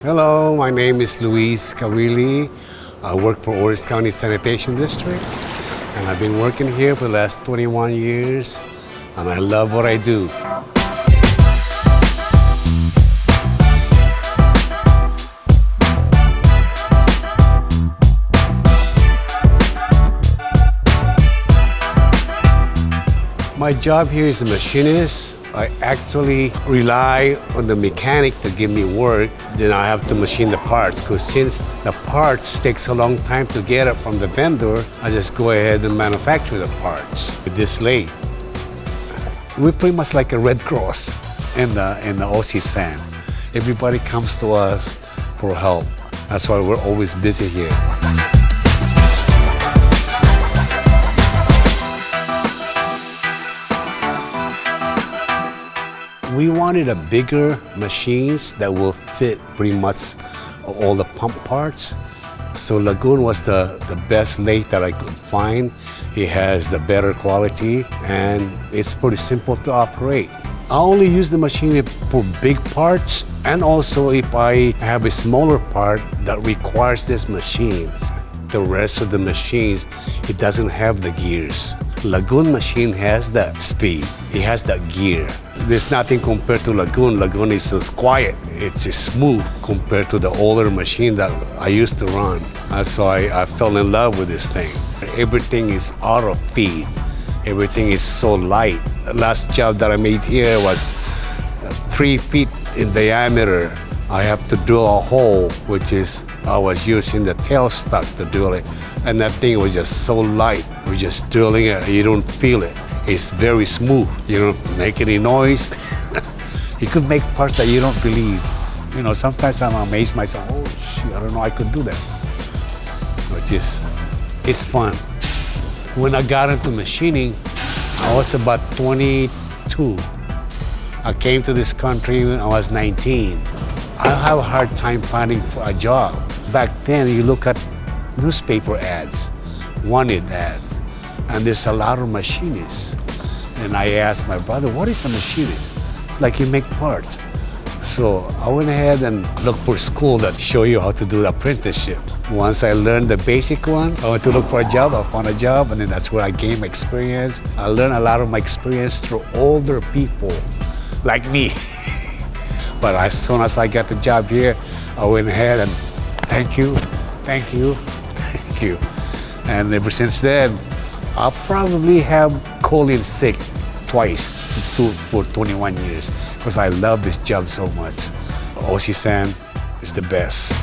Hello, my name is Luis Kawile. I work for Orange County Sanitation District, and I've been working here for the last 21 years, and I love what I do. My job here is a machinist. I actually rely on the mechanic to give me work. Then I have to machine the parts, because since the parts takes a long time to get it from the vendor, I just go ahead and manufacture the parts with this lathe. We're pretty much like a Red Cross in the Aussie San. Everybody comes to us for help. That's why we're always busy here. We wanted a bigger machines that will fit pretty much all the pump parts. So Lagun was the best lathe that I could find. It has the better quality and it's pretty simple to operate. I only use the machine for big parts, and also if I have a smaller part that requires this machine. The rest of the machines, it doesn't have the gears. Lagun machine has that speed, it has that gear. There's nothing compared to Lagun. Lagun is just quiet, it's just smooth compared to the older machine that I used to run. So I fell in love with this thing. Everything is auto feed. Everything is so light. The last job that I made here was 3 feet in diameter. I have to drill a hole, which is, I was using the tailstock to drill it. And that thing was just so light. We're just drilling it, you don't feel it. It's very smooth. You don't make any noise. You could make parts that you don't believe. You know, sometimes I'm amazed myself, oh shit, I don't know I could do that. But it's fun. When I got into machining, I was about 22. I came to this country when I was 19. I have a hard time finding a job. Back then, you look at newspaper ads, wanted ads, and there's a lot of machinists. And I asked my brother, what is a machinist? It's like you make parts. So I went ahead and looked for a school that show you how to do the apprenticeship. Once I learned the basic one, I went to look for a job, I found a job, and then that's where I gained experience. I learned a lot of my experience through older people like me. But as soon as I got the job here, I went ahead and thank you. And ever since then, I'll probably have called in sick twice for 21 years because I love this job so much. Aussie San is the best.